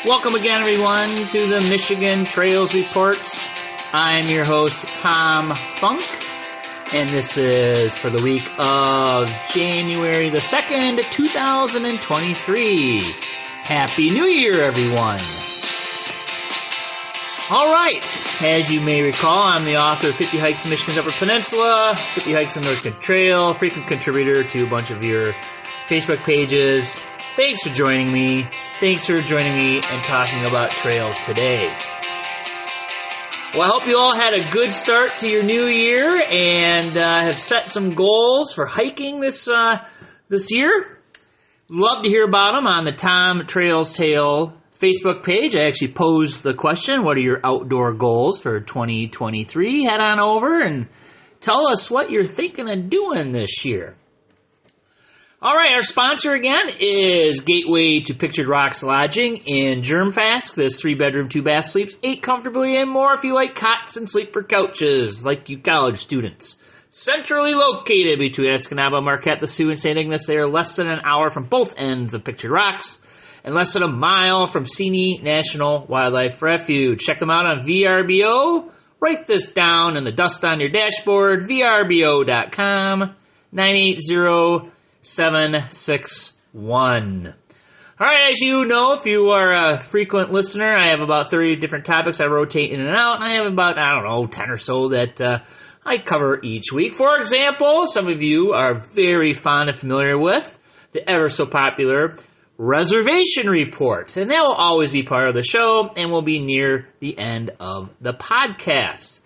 Welcome again, everyone, to the Michigan Trails Report. I'm your host, Tom Funk, and this is for the week of January the 2nd, 2023. Happy New Year, everyone. All right, as you may recall, I'm the author of 50 Hikes in Michigan's Upper Peninsula, 50 Hikes in the North Country Trail, frequent contributor to a bunch of your Facebook pages. Thanks for joining me. Thanks for joining me and talking about trails today. Well, I hope you all had a good start to your new year and have set some goals for hiking this year. Love to hear about them on the Tom Trails Tale Facebook page. I actually posed the question, what are your outdoor goals for 2023? Head on over and tell us what you're thinking of doing this year. All right, our sponsor again is Gateway to Pictured Rocks Lodging in Germfast. This 3-bedroom, 2-bath sleeps 8 comfortably and more if you like cots and sleeper couches, like you college students. Centrally located between Escanaba, Marquette, the Sioux, and St. Ignace, they are less than an hour from both ends of Pictured Rocks and less than a mile from Seney National Wildlife Refuge. Check them out on VRBO. Write this down in the dust on your dashboard, vrbo.com, 980-761. All right, as you know, if you are a frequent listener, I have about 30 different topics I rotate in and out, and I have about, 10 or so that I cover each week. For example, some of you are very fond and familiar with the ever so popular reservation report, and that will always be part of the show and will be near the end of the podcast.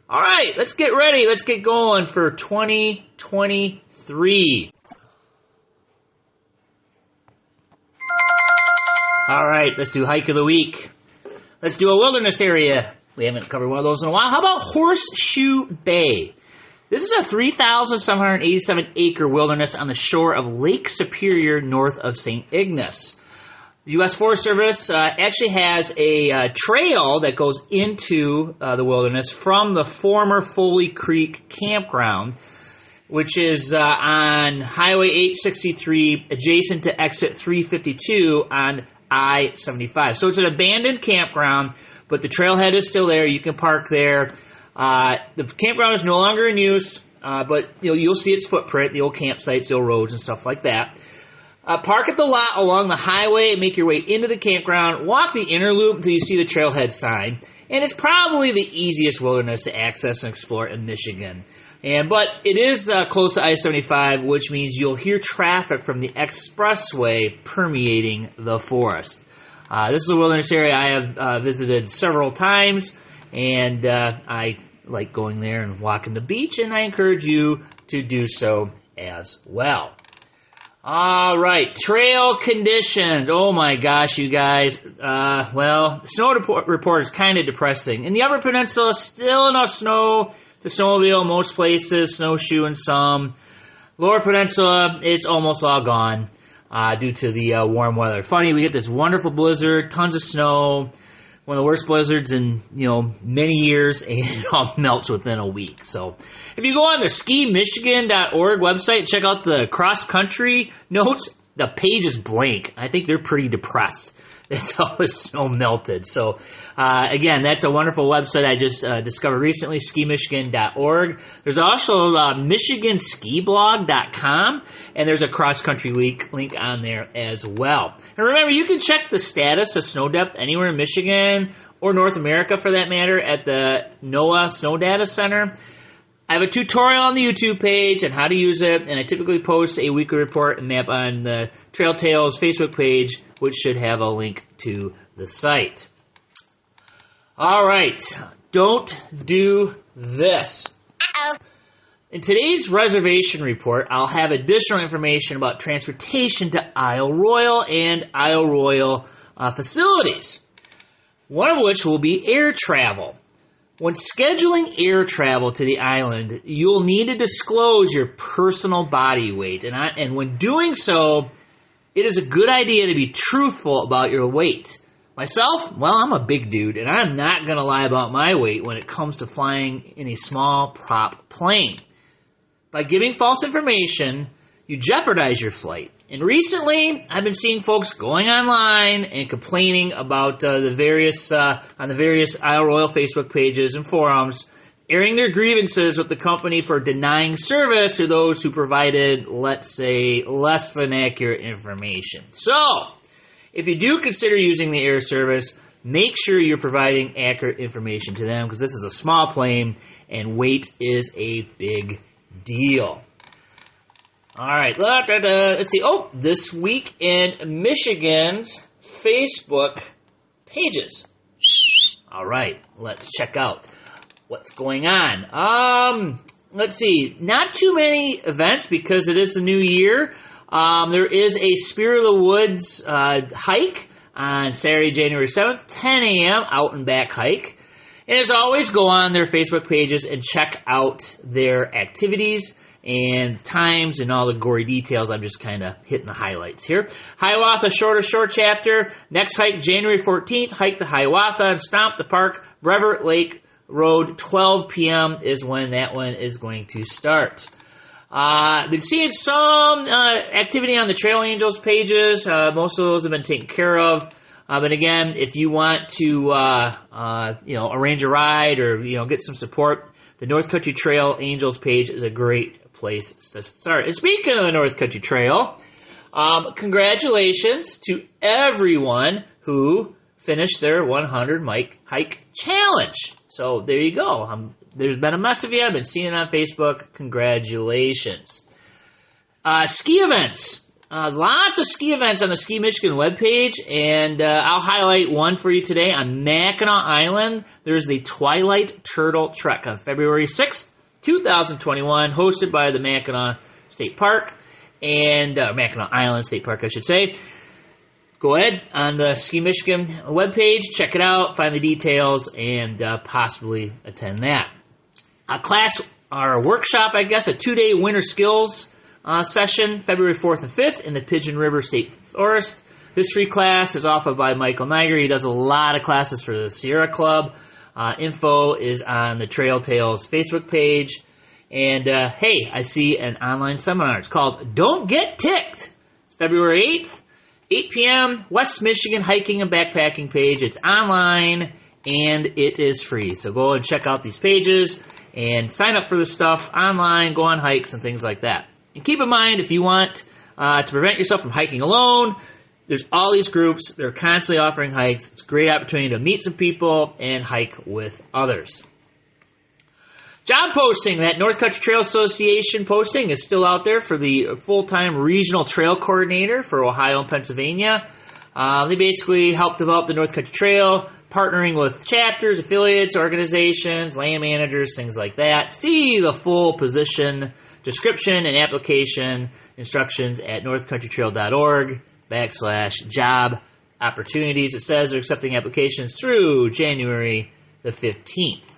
All right, let's get ready. Let's get going for 2023. All right, let's do hike of the week. Let's do a wilderness area. We haven't covered one of those in a while. How about Horseshoe Bay? This is a 3,787-acre wilderness on the shore of Lake Superior north of St. Ignace. The U.S. Forest Service actually has a trail that goes into the wilderness from the former Foley Creek campground, which is on Highway 863 adjacent to exit 352 on I-75. So it's an abandoned campground, but the trailhead is still there. You can park there. The campground is no longer in use, but you'll see its footprint, the old campsites, the old roads, and stuff like that. Park at the lot along the highway, make your way into the campground, walk the inner loop until you see the trailhead sign, and it's probably the easiest wilderness to access and explore in Michigan. But it is close to I-75, which means you'll hear traffic from the expressway permeating the forest. This is a wilderness area I have visited several times, and I like going there and walking the beach, and I encourage you to do so as well. All right, trail conditions. Oh my gosh, you guys. The snow report is kind of depressing. In the Upper Peninsula, still enough snow to snowmobile most places, snowshoe in some. Lower Peninsula, it's almost all gone due to the warm weather. Funny, we get this wonderful blizzard, tons of snow, one of the worst blizzards in many years, and it all melts within a week. So if you go on the skimichigan.org website, check out the cross-country notes, the page is blank. I think they're pretty depressed. It's all the snow melted. So, again, that's a wonderful website I just discovered recently, skimichigan.org. There's also michiganskiblog.com, and there's a cross-country link on there as well. And remember, you can check the status of snow depth anywhere in Michigan, or North America for that matter, at the NOAA Snow Data Center. I have a tutorial on the YouTube page on how to use it, and I typically post a weekly report and map on the Trail Tales Facebook page, which should have a link to the site. All right, don't do this. In today's reservation report, I'll have additional information about transportation to Isle Royale and Isle Royale facilities, one of which will be air travel. When scheduling air travel to the island, you'll need to disclose your personal body weight. And when doing so, it is a good idea to be truthful about your weight. Myself, I'm a big dude, and I'm not going to lie about my weight when it comes to flying in a small prop plane. By giving false information, you jeopardize your flight. And recently, I've been seeing folks going online and complaining about on the various Isle Royale Facebook pages and forums, airing their grievances with the company for denying service to those who provided, let's say, less than accurate information. So, if you do consider using the air service, make sure you're providing accurate information to them, because this is a small plane and weight is a big deal. All right, let's see. Oh, this week in Michigan's Facebook pages. All right, let's check out what's going on. Let's see. Not too many events because it is the new year. There is a Spirit of the Woods hike on Saturday, January 7th, 10 a.m., out and back hike. And as always, go on their Facebook pages and check out their activities and times and all the gory details. I'm just kind of hitting the highlights here. Hiawatha short chapter. Next hike, January 14th. Hike the Hiawatha and stomp the park. Brevoort Lake Road, 12 p.m. is when that one is going to start. Been seeing some activity on the Trail Angels pages. Most of those have been taken care of. But again, if you want to arrange a ride or get some support, the North Country Trail Angels page is a great place to start. And speaking of the North Country Trail, congratulations to everyone who finished their 100 hike challenge. So there you go. There's been a mess of you. I've been seeing it on Facebook. Congratulations. Ski events. Lots of ski events on the Ski Michigan webpage, and I'll highlight one for you today. On Mackinac Island, there's the Twilight Turtle Trek on February 6th, 2021, hosted by the Mackinac State Park, and Mackinac Island State Park, I should say. Go ahead on the Ski Michigan webpage, check it out, find the details, and possibly attend that. A class, or a workshop, I guess, a 2-day winter skills session, February 4th and 5th in the Pigeon River State Forest. History class is offered by Michael Niger. He does a lot of classes for the Sierra Club. Info is on the Trail Tales Facebook page. And, hey, I see an online seminar. It's called Don't Get Ticked. It's February 8th, 8 p.m., West Michigan Hiking and Backpacking page. It's online, and it is free. So go and check out these pages and sign up for the stuff online, go on hikes and things like that. And keep in mind, if you want to prevent yourself from hiking alone, there's all these groups. They're constantly offering hikes. It's a great opportunity to meet some people and hike with others. Job posting. That North Country Trail Association posting is still out there for the full-time regional trail coordinator for Ohio and Pennsylvania. They basically help develop the North Country Trail, partnering with chapters, affiliates, organizations, land managers, things like that. See the full position description and application instructions at northcountrytrail.org/job opportunities. It says they're accepting applications through January the 15th.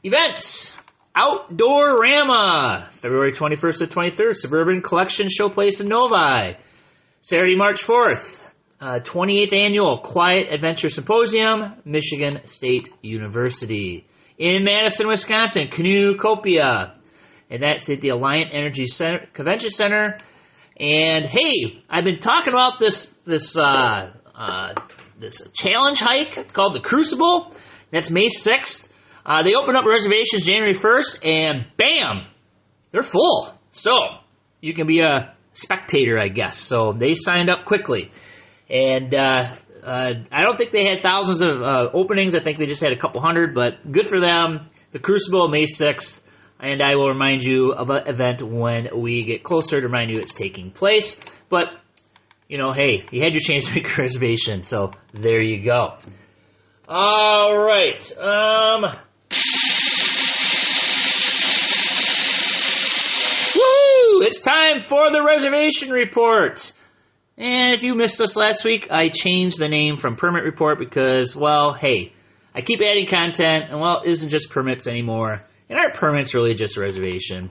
Events. Outdoor-rama, February 21st to 23rd, Suburban Collection Showplace in Novi. Saturday, March 4th, 28th Annual Quiet Adventure Symposium, Michigan State University. In Madison, Wisconsin, Canoecopia. And that's at the Alliant Energy Center, Convention Center. And hey, I've been talking about this challenge hike. It's called the Crucible. That's May 6th. They open up reservations January 1st, and bam, they're full. So you can be a spectator, I guess. So they signed up quickly. And I don't think they had thousands of openings. I think they just had a couple hundred, but good for them. The Crucible, May 6th. And I will remind you of an event when we get closer to remind you it's taking place. But, hey, you had your chance to make a reservation, so there you go. All right. Woo! It's time for the reservation report. And if you missed us last week, I changed the name from Permit Report because, well, hey, I keep adding content, and, well, it isn't just permits anymore. And aren't permits really just a reservation?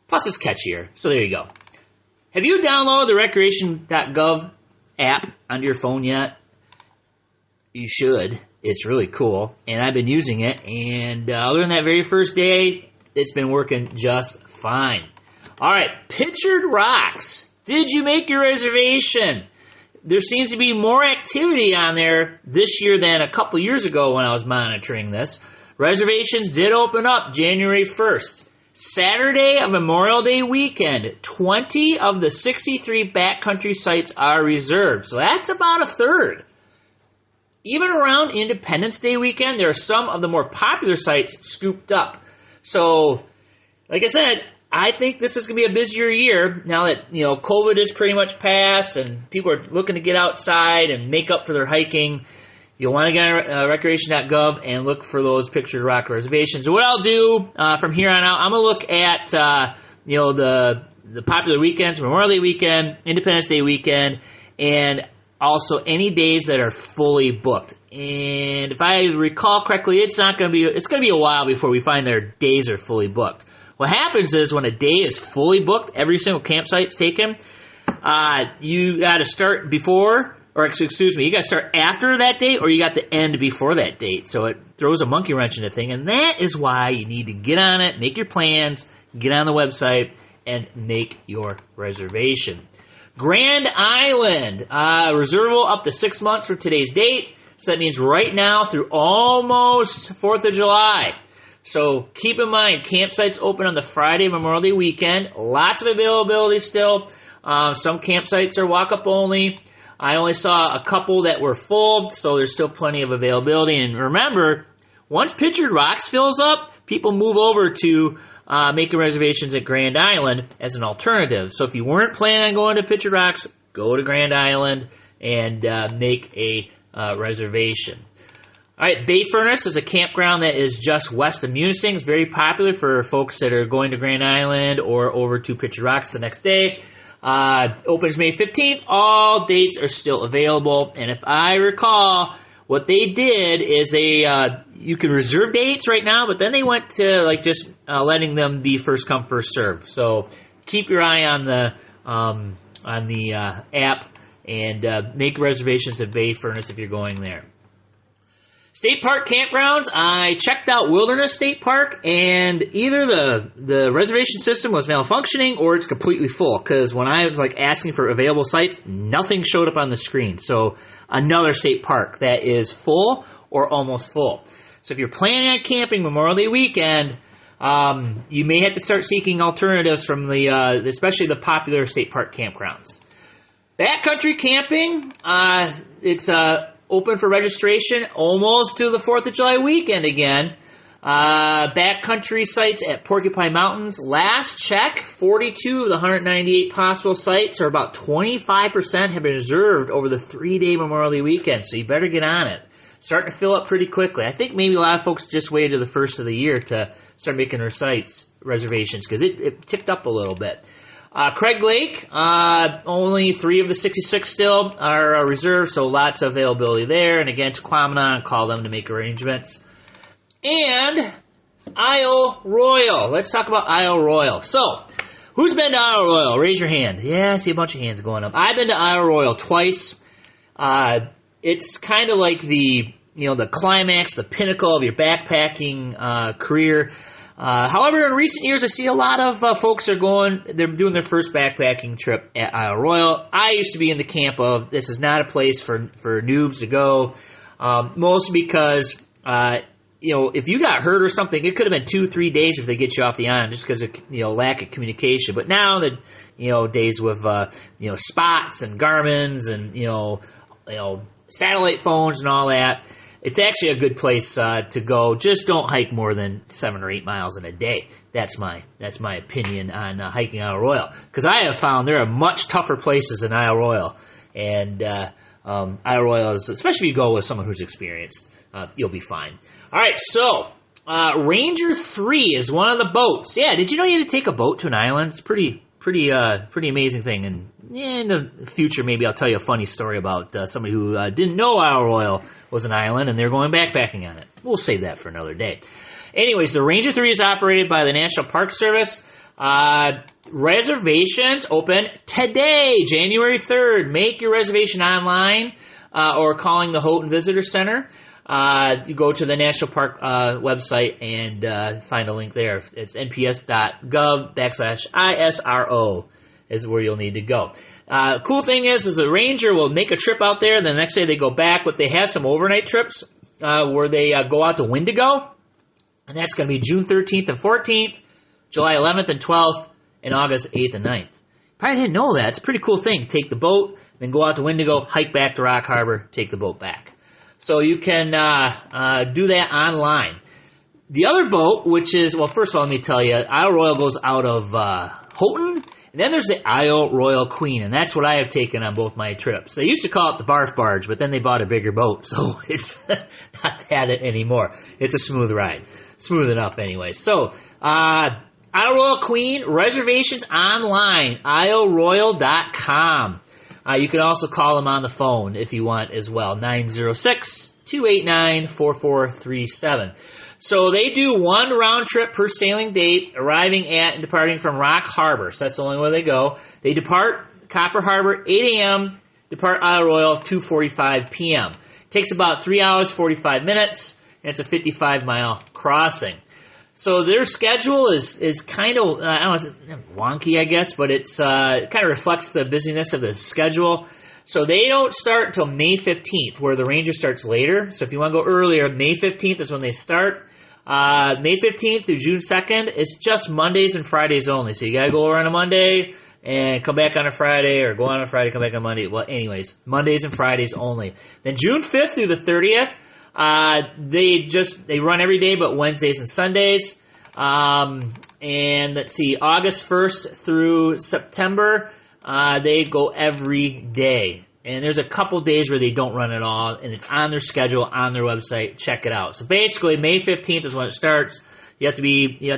Plus, it's catchier. So there you go. Have you downloaded the recreation.gov app onto your phone yet? You should. It's really cool. And I've been using it. And other than that very first day, it's been working just fine. All right, Pictured Rocks. Did you make your reservation? There seems to be more activity on there this year than a couple years ago when I was monitoring this. Reservations did open up January 1st. Saturday of Memorial Day weekend, 20 of the 63 backcountry sites are reserved. So that's about a third. Even around Independence Day weekend, there are some of the more popular sites scooped up. So, like I said, I think this is going to be a busier year now that, COVID is pretty much past and people are looking to get outside and make up for their hiking. You'll want to get on recreation.gov and look for those Pictured Rock reservations. So what I'll do from here on out, I'm going to look at, the popular weekends, Memorial Day weekend, Independence Day weekend, and also any days that are fully booked. And if I recall correctly, it's going to be a while before we find their days are fully booked. What happens is when a day is fully booked, every single campsite's taken, you got to start before, or excuse me, you got to start after that date, or you got to end before that date. So it throws a monkey wrench in the thing, and that is why you need to get on it, make your plans, get on the website, and make your reservation. Grand Island, reservable up to 6 months from today's date. So that means right now through almost 4th of July. So keep in mind, campsites open on the Friday Memorial Day weekend. Lots of availability still. Some campsites are walk-up only. I only saw a couple that were full, so there's still plenty of availability. And remember, once Pictured Rocks fills up, people move over to making reservations at Grand Island as an alternative. So if you weren't planning on going to Pictured Rocks, go to Grand Island and make a reservation. All right, Bay Furnace is a campground that is just west of Munising. It's very popular for folks that are going to Grand Island or over to Pictured Rocks the next day. Opens May 15th. All dates are still available. And if I recall, what they did is you can reserve dates right now, but then they went to just letting them be first come, first serve. So keep your eye on the app and make reservations at Bay Furnace if you're going there. State Park campgrounds, I checked out Wilderness State Park, and either the reservation system was malfunctioning or it's completely full, because when I was asking for available sites, nothing showed up on the screen. So another state park that is full or almost full. So if you're planning on camping Memorial Day weekend, you may have to start seeking alternatives from especially the popular state park campgrounds. Backcountry camping, it's open for registration almost to the 4th of July weekend again. Backcountry sites at Porcupine Mountains. Last check, 42 of the 198 possible sites, or about 25%, have been reserved over the 3-day Memorial Day weekend, so you better get on it. Starting to fill up pretty quickly. I think maybe a lot of folks just waited to the first of the year to start making their sites reservations, because it ticked up a little bit. Craig Lake, only 3 of the 66 still are reserved, so lots of availability there. And again, Tequamanon, call them to make arrangements. And Isle Royale. Let's talk about Isle Royale. So, who's been to Isle Royale? Raise your hand. Yeah, I see a bunch of hands going up. I've been to Isle Royale twice. It's kind of like the climax, the pinnacle of your backpacking career. However, in recent years, I see a lot of folks they're doing their first backpacking trip at Isle Royale. I used to be in the camp of, this is not a place for noobs to go, mostly because, if you got hurt or something, it could have been 2-3 days if they get you off the island just because of, lack of communication. But now that, days with, spots and Garmin's and, satellite phones and all that, it's actually a good place to go. Just don't hike more than 7 or 8 miles in a day. That's my opinion on hiking Isle Royale. Because I have found there are much tougher places than Isle Royale. And Isle Royale is, especially if you go with someone who's experienced, you'll be fine. All right, so Ranger 3 is one of the boats. Yeah, did you know you had to take a boat to an island? It's pretty amazing thing. And in the future, maybe I'll tell you a funny story about somebody who didn't know Isle Royale was an island and they're going backpacking on it. We'll save that for another day. Anyways, the Ranger 3 is operated by the National Park Service. Reservations open today, January 3rd. Make your reservation online. or calling the Houghton Visitor Center. You go to the National Park website and find a link there. It's nps.gov/ISRO is where you'll need to go. Cool thing is the ranger will make a trip out there, and the next day they go back, but they have some overnight trips where they go out to Wendigo, and that's going to be June 13th and 14th, July 11th and 12th, and August 8th and 9th. Probably didn't know that. It's a pretty cool thing. Take the boat, then go out to Wendigo, hike back to Rock Harbor, take the boat back. So you can do that online. The other boat, which is, well, first of all, let me tell you, Isle Royale goes out of Houghton, and then there's the Isle Royale Queen, and that's what I have taken on both my trips. They used to call it the Barf Barge, but then they bought a bigger boat, so it's not that anymore. It's a smooth ride. Smooth enough anyway. So, Isle Royale Queen, reservations online, isleroyale.com. You can also call them on the phone if you want as well, 906-289-4437. So they do one round trip per sailing date, arriving at and departing from Rock Harbor. So that's the only way they go. They depart Copper Harbor 8 a.m., depart Isle Royale 2:45 p.m. It takes about 3 hours, 45 minutes, and it's a 55-mile crossing. So their schedule is kind of, I don't know, wonky, I guess, but it kind of reflects the busyness of the schedule. So they don't start until May 15th, where the Ranger starts later. So if you want to go earlier, May 15th is when they start. May 15th through June 2nd, it's just Mondays and Fridays only. So you got to go over on a Monday and come back on a Friday, or go on a Friday, come back on Monday. Well, anyways, Mondays and Fridays only. Then June 5th through the 30th, they run every day but Wednesdays and Sundays. And let's see, August 1st through September, they go every day. And there's a couple days where they don't run at all, and it's on their schedule, on their website. Check it out. So basically, May 15th is when it starts. You have to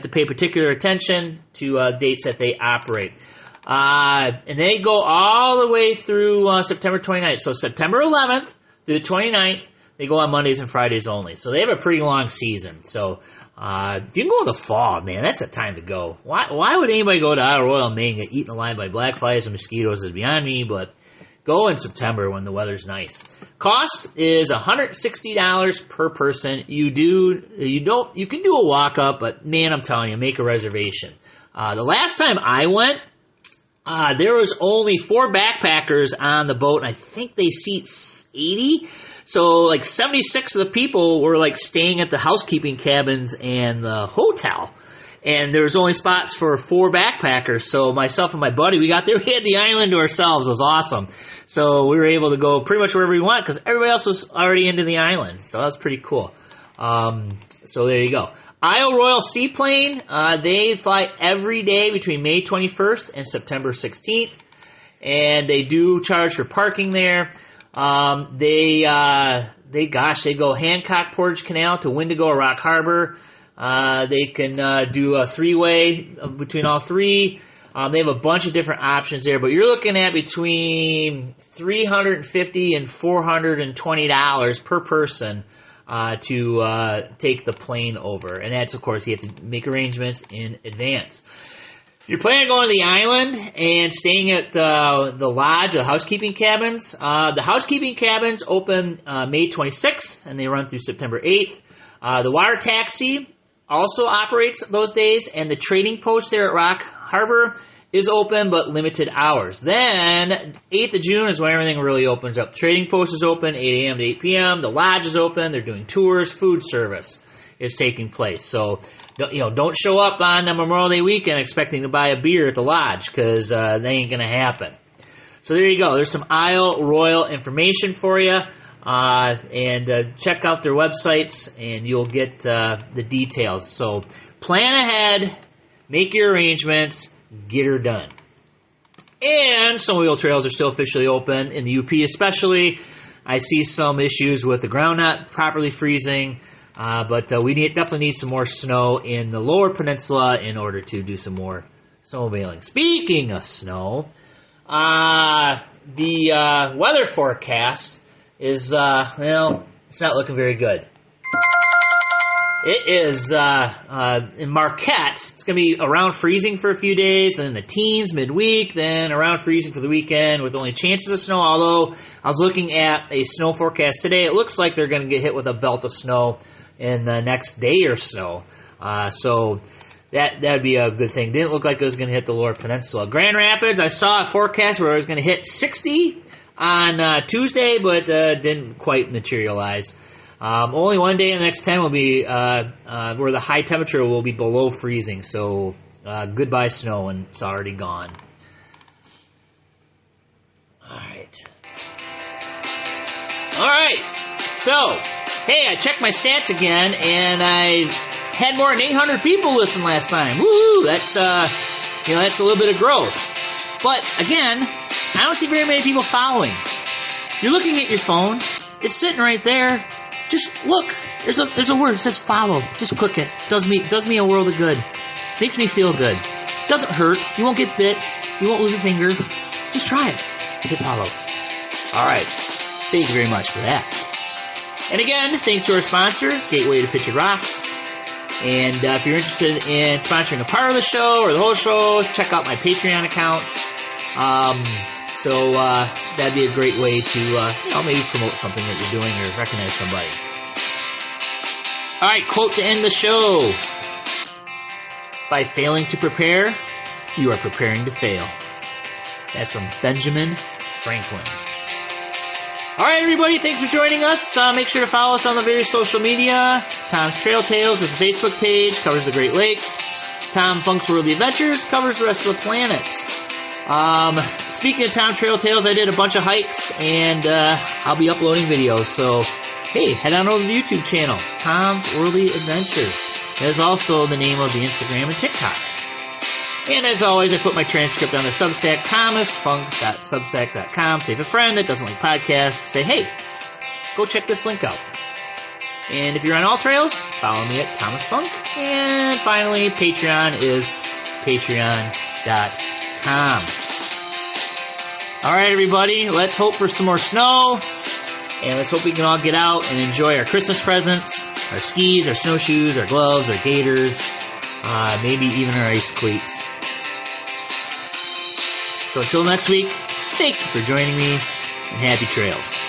pay particular attention to dates that they operate. And they go all the way through September 29th. So September 11th through the 29th, they go on Mondays and Fridays only. So they have a pretty long season. So if you can go in the fall, man, that's the time to go. Why would anybody go to Isle Royale and Maine and get eaten alive by black flies and mosquitoes is beyond me, but go in September when the weather's nice. Cost is $160 per person. You can do a walk up, but man, I'm telling you, make a reservation. The last time I went, there was only 4 backpackers on the boat, and I think they seat 80. So like 76 of the people were like staying at the housekeeping cabins and the hotel. And there was only spots for 4 backpackers. So myself and my buddy, we got there. We had the island to ourselves. It was awesome. So we were able to go pretty much wherever we want because everybody else was already into the island. So that was pretty cool. So there you go. Isle Royale Seaplane, they fly every day between May 21st and September 16th. And they do charge for parking there. They go Hancock Portage Canal to Wendigo or Rock Harbor. They can do a 3-way between all 3. They have a bunch of different options there, but you're looking at between $350 and $420 per person to take the plane over. And that's, of course, you have to make arrangements in advance. If you're planning on going to the island and staying at the lodge, the housekeeping cabins, the housekeeping cabins open May 26th, and they run through September 8th. The water taxi also operates those days, and the trading post there at Rock Harbor is open, but limited hours. Then, 8th of June is when everything really opens up. The trading post is open, 8 a.m. to 8 p.m. The lodge is open. They're doing tours. Food service is taking place. So, don't show up on Memorial Day weekend expecting to buy a beer at the lodge, because that ain't going to happen. So there you go. There's some Isle Royale information for you. And check out their websites, and you'll get the details. So plan ahead, make your arrangements, get her done. And snowmobile trails are still officially open in the UP especially. I see some issues with the ground not properly freezing, but we definitely need some more snow in the lower peninsula in order to do some more snowmobiling. Speaking of snow, the weather forecast is, it's not looking very good. It is in Marquette. It's going to be around freezing for a few days, and then the teens midweek, then around freezing for the weekend with only chances of snow. Although I was looking at a snow forecast today, it looks like they're going to get hit with a belt of snow in the next day or so. So that would be a good thing. Didn't look like it was going to hit the Lower Peninsula. Grand Rapids, I saw a forecast where it was going to hit 60 on Tuesday, but didn't quite materialize. Only one day in the next 10 will be where the high temperature will be below freezing. So goodbye snow, and it's already gone. All right. So, hey, I checked my stats again, and I had more than 800 people listen last time. Woo! That's that's a little bit of growth. But again, I don't see very many people following. You're looking at your phone. It's sitting right there. Just look. There's a word that says follow. Just click it. Does me a world of good. Makes me feel good. Doesn't hurt. You won't get bit. You won't lose a finger. Just try it. Hit follow. All right. Thank you very much for that. And again, thanks to our sponsor, Gateway to Pitcher Rocks. And if you're interested in sponsoring a part of the show or the whole show, check out my Patreon account. So that'd be a great way to maybe promote something that you're doing or recognize somebody. All right, quote to end the show. By failing to prepare, you are preparing to fail. That's from Benjamin Franklin. All right, everybody, thanks for joining us. Make sure to follow us on the various social media. Tom's Trail Tales is the Facebook page, covers the Great Lakes. Tom Funk's Worldly Adventures covers the rest of the planet. Speaking of Tom Trail Tales, I did a bunch of hikes, and I'll be uploading videos. So, hey, head on over to the YouTube channel, Tom's Worldly Adventures. That is also the name of the Instagram and TikTok. And as always, I put my transcript on the Substack, thomasfunk.substack.com. Say if a friend that doesn't like podcasts, say, hey, go check this link out. And if you're on all trails, follow me at Thomas Funk. And finally, Patreon is patreon.com. All right, everybody, let's hope for some more snow. And let's hope we can all get out and enjoy our Christmas presents, our skis, our snowshoes, our gloves, our gaiters, maybe even our ice cleats. So until next week, thank you for joining me, and happy trails.